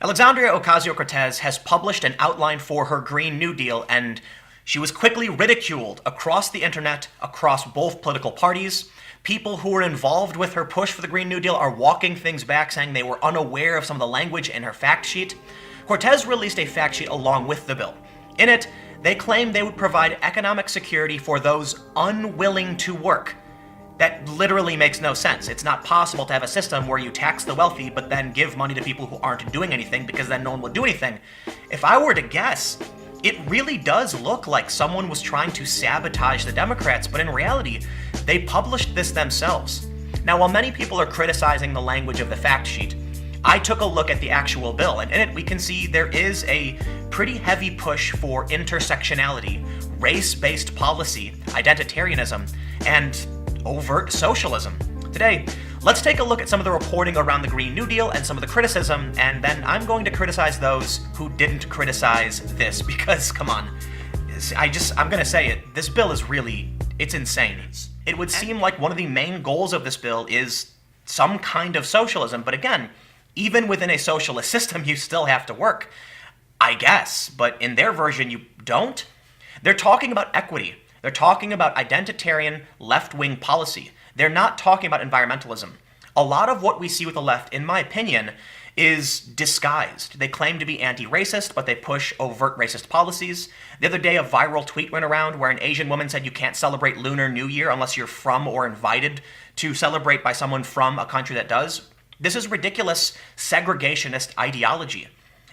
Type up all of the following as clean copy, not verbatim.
Alexandria Ocasio-Cortez has published an outline for her Green New Deal, and she was quickly ridiculed across the internet, across both political parties. People who were involved with her push for the Green New Deal are walking things back, saying they were unaware of some of the language in her fact sheet. Cortez released a fact sheet along with the bill. In it, they claimed they would provide economic security for those unwilling to work. That literally makes no sense. It's not possible to have a system where you tax the wealthy but then give money to people who aren't doing anything, because then no one will do anything. If I were to guess, it really does look like someone was trying to sabotage the Democrats, but in reality, they published this themselves. Now, while many people are criticizing the language of the fact sheet, I took a look at the actual bill, and in it we can see there is a pretty heavy push for intersectionality, race-based policy, identitarianism, and overt socialism. Today, let's take a look at some of the reporting around the Green New Deal and some of the criticism, and then I'm going to criticize those who didn't criticize this, because, come on, I'm gonna say it, this bill is really, it's insane. It would seem like one of the main goals of this bill is some kind of socialism, but again, even within a socialist system, you still have to work, I guess, but in their version, you don't. They're talking about equity. They're talking about identitarian left-wing policy. They're not talking about environmentalism. A lot of what we see with the left, in my opinion, is disguised. They claim to be anti-racist, but they push overt racist policies. The other day, a viral tweet went around where an Asian woman said you can't celebrate Lunar New Year unless you're from or invited to celebrate by someone from a country that does. This is ridiculous segregationist ideology,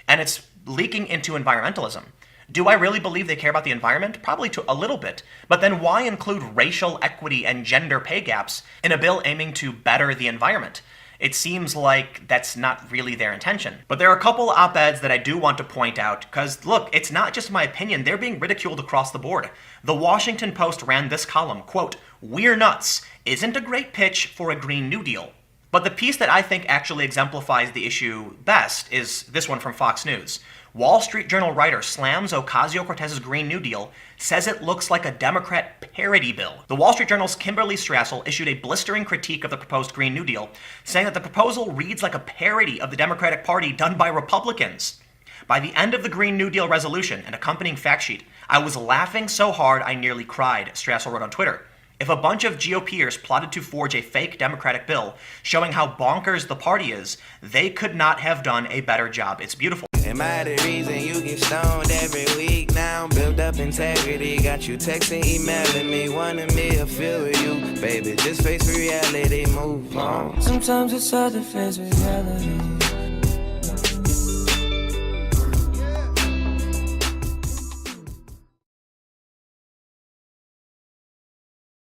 and it's leaking into environmentalism. Do I really believe they care about the environment? Probably to a little bit. But then why include racial equity and gender pay gaps in a bill aiming to better the environment? It seems like that's not really their intention. But there are a couple op-eds that I do want to point out, because look, it's not just my opinion, they're being ridiculed across the board. The Washington Post ran this column, quote, "We're nuts. Isn't a great pitch for a Green New Deal." But the piece that I think actually exemplifies the issue best is this one from Fox News. Wall Street Journal writer slams Ocasio-Cortez's Green New Deal, says it looks like a Democrat parody bill. The Wall Street Journal's Kimberly Strassel issued a blistering critique of the proposed Green New Deal, saying that the proposal reads like a parody of the Democratic Party done by Republicans. By the end of the Green New Deal resolution and accompanying fact sheet, I was laughing so hard I nearly cried, Strassel wrote on Twitter. If a bunch of GOPers plotted to forge a fake Democratic bill showing how bonkers the party is, they could not have done a better job. It's beautiful. Am I the reason you get stoned every week now? Build up integrity, got you texting, emailing me, wanting me to feel with you. Baby, just face reality, move on. Sometimes it's hard to face reality.